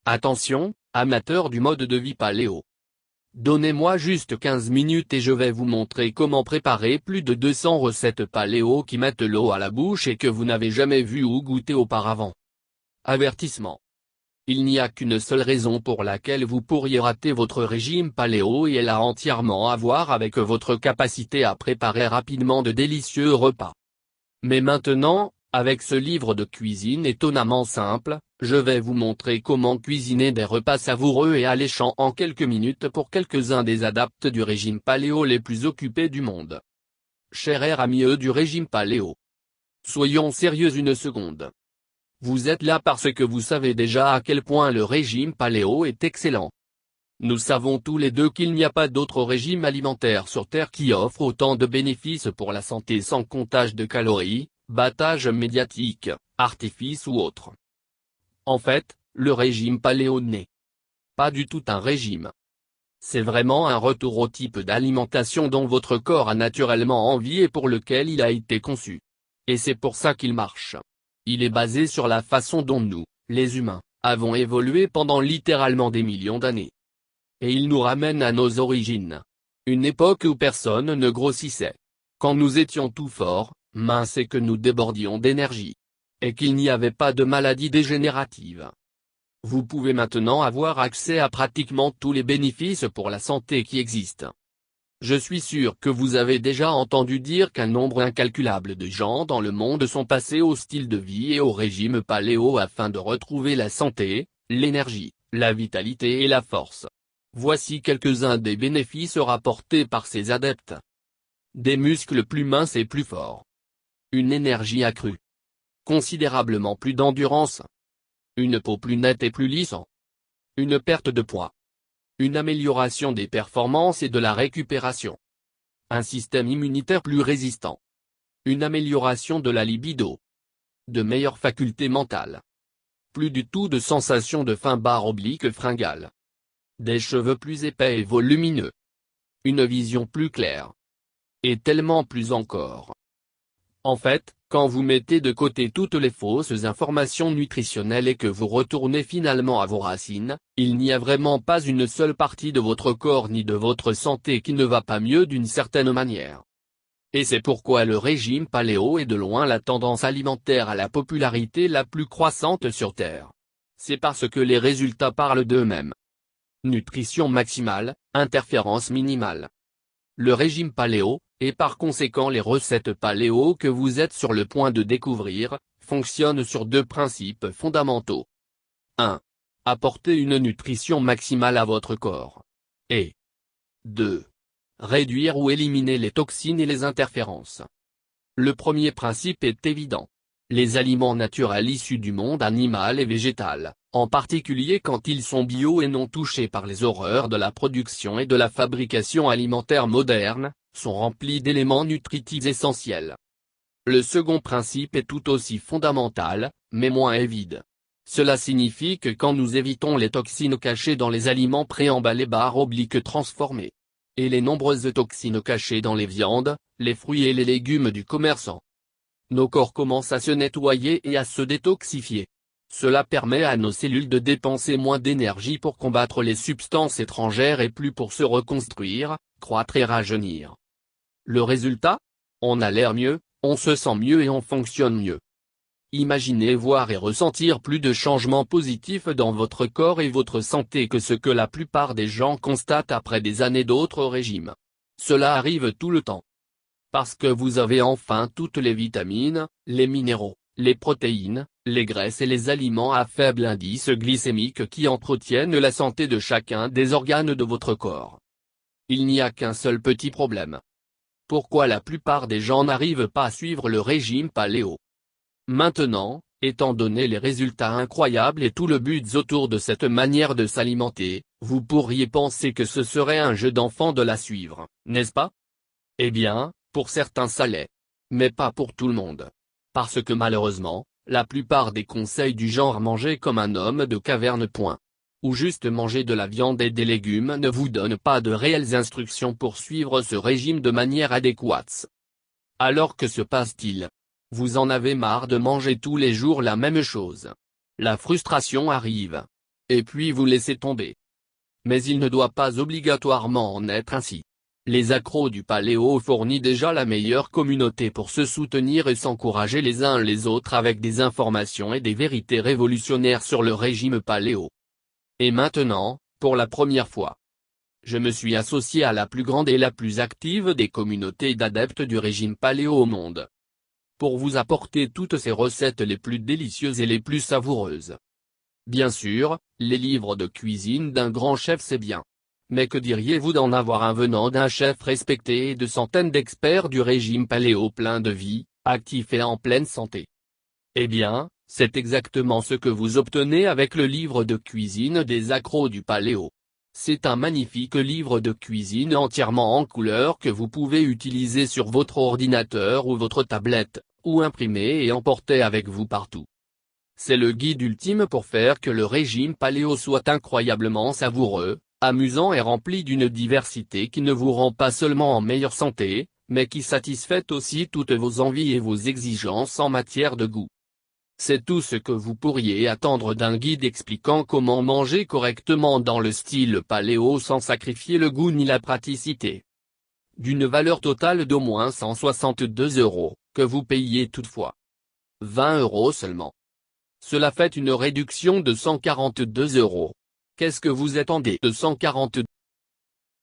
Attention, amateurs du mode de vie paléo. Donnez-moi juste 15 minutes et je vais vous montrer comment préparer plus de 200 recettes paléo qui mettent l'eau à la bouche et que vous n'avez jamais vues ou goûtées auparavant. Avertissement. Il n'y a qu'une seule raison pour laquelle vous pourriez rater votre régime paléo et elle a entièrement à voir avec votre capacité à préparer rapidement de délicieux repas. Mais maintenant, avec ce livre de cuisine étonnamment simple, je vais vous montrer comment cuisiner des repas savoureux et alléchants en quelques minutes pour quelques-uns des adeptes du régime paléo les plus occupés du monde. Chers amis du régime paléo. Soyons sérieux une seconde. Vous êtes là parce que vous savez déjà à quel point le régime paléo est excellent. Nous savons tous les deux qu'il n'y a pas d'autre régime alimentaire sur Terre qui offre autant de bénéfices pour la santé sans comptage de calories, battage médiatique, artifice ou autre. En fait, le régime paléo n'est pas du tout un régime. C'est vraiment un retour au type d'alimentation dont votre corps a naturellement envie et pour lequel il a été conçu. Et c'est pour ça qu'il marche. Il est basé sur la façon dont nous, les humains, avons évolué pendant littéralement des millions d'années. Et il nous ramène à nos origines. Une époque où personne ne grossissait. Quand nous étions tout forts, minces et que nous débordions d'énergie. Et qu'il n'y avait pas de maladies dégénératives. Vous pouvez maintenant avoir accès à pratiquement tous les bénéfices pour la santé qui existent. Je suis sûr que vous avez déjà entendu dire qu'un nombre incalculable de gens dans le monde sont passés au style de vie et au régime paléo afin de retrouver la santé, l'énergie, la vitalité et la force. Voici quelques-uns des bénéfices rapportés par ces adeptes. Des muscles plus minces et plus forts. Une énergie accrue. Considérablement plus d'endurance. Une peau plus nette et plus lisse. Une perte de poids. Une amélioration des performances et de la récupération. Un système immunitaire plus résistant. Une amélioration de la libido. De meilleures facultés mentales. Plus du tout de sensation de faim /fringale. Des cheveux plus épais et volumineux. Une vision plus claire. Et tellement plus encore. En fait, quand vous mettez de côté toutes les fausses informations nutritionnelles et que vous retournez finalement à vos racines, il n'y a vraiment pas une seule partie de votre corps ni de votre santé qui ne va pas mieux d'une certaine manière. Et c'est pourquoi le régime paléo est de loin la tendance alimentaire à la popularité la plus croissante sur Terre. C'est parce que les résultats parlent d'eux-mêmes. Nutrition maximale, interférence minimale. Le régime paléo, et par conséquent les recettes paléo que vous êtes sur le point de découvrir, fonctionnent sur deux principes fondamentaux. 1. Apporter une nutrition maximale à votre corps. Et 2. Réduire ou éliminer les toxines et les interférences. Le premier principe est évident. Les aliments naturels issus du monde animal et végétal, en particulier quand ils sont bio et non touchés par les horreurs de la production et de la fabrication alimentaire moderne, sont remplis d'éléments nutritifs essentiels. Le second principe est tout aussi fondamental, mais moins évide. Cela signifie que quand nous évitons les toxines cachées dans les aliments préemballés /transformés, et les nombreuses toxines cachées dans les viandes, les fruits et les légumes du commerçant, nos corps commencent à se nettoyer et à se détoxifier. Cela permet à nos cellules de dépenser moins d'énergie pour combattre les substances étrangères et plus pour se reconstruire, croître et rajeunir. Le résultat ? On a l'air mieux, on se sent mieux et on fonctionne mieux. Imaginez voir et ressentir plus de changements positifs dans votre corps et votre santé que ce que la plupart des gens constatent après des années d'autres régimes. Cela arrive tout le temps. Parce que vous avez enfin toutes les vitamines, les minéraux, les protéines, les graisses et les aliments à faible indice glycémique qui entretiennent la santé de chacun des organes de votre corps. Il n'y a qu'un seul petit problème. Pourquoi la plupart des gens n'arrivent pas à suivre le régime paléo? Maintenant, étant donné les résultats incroyables et tout le but autour de cette manière de s'alimenter, vous pourriez penser que ce serait un jeu d'enfant de la suivre, n'est-ce pas? Eh bien, pour certains ça l'est. Mais pas pour tout le monde. Parce que malheureusement, la plupart des conseils du genre manger comme un homme de caverne ou juste manger de la viande et des légumes ne vous donnent pas de réelles instructions pour suivre ce régime de manière adéquate. Alors que se passe-t-il? Vous en avez marre de manger tous les jours la même chose. La frustration arrive. et puis vous laissez tomber. Mais il ne doit pas obligatoirement en être ainsi. Les accros du paléo fournissent déjà la meilleure communauté pour se soutenir et s'encourager les uns les autres avec des informations et des vérités révolutionnaires sur le régime paléo. Et maintenant, pour la première fois, je me suis associé à la plus grande et la plus active des communautés d'adeptes du régime paléo au monde, pour vous apporter toutes ces recettes les plus délicieuses et les plus savoureuses. Bien sûr, les livres de cuisine d'un grand chef c'est bien. Mais que diriez-vous d'en avoir un venant d'un chef respecté et de centaines d'experts du régime paléo plein de vie, actif et en pleine santé? Eh bien, c'est exactement ce que vous obtenez avec le livre de cuisine des accros du paléo. C'est un magnifique livre de cuisine entièrement en couleur que vous pouvez utiliser sur votre ordinateur ou votre tablette, ou imprimer et emporter avec vous partout. C'est le guide ultime pour faire que le régime paléo soit incroyablement savoureux, amusant et rempli d'une diversité qui ne vous rend pas seulement en meilleure santé, mais qui satisfait aussi toutes vos envies et vos exigences en matière de goût. C'est tout ce que vous pourriez attendre d'un guide expliquant comment manger correctement dans le style paléo sans sacrifier le goût ni la praticité. D'une valeur totale d'au moins 162 €, que vous payez toutefois 20 € seulement. Cela fait une réduction de 142 €. Qu'est-ce que vous attendez de 142 €?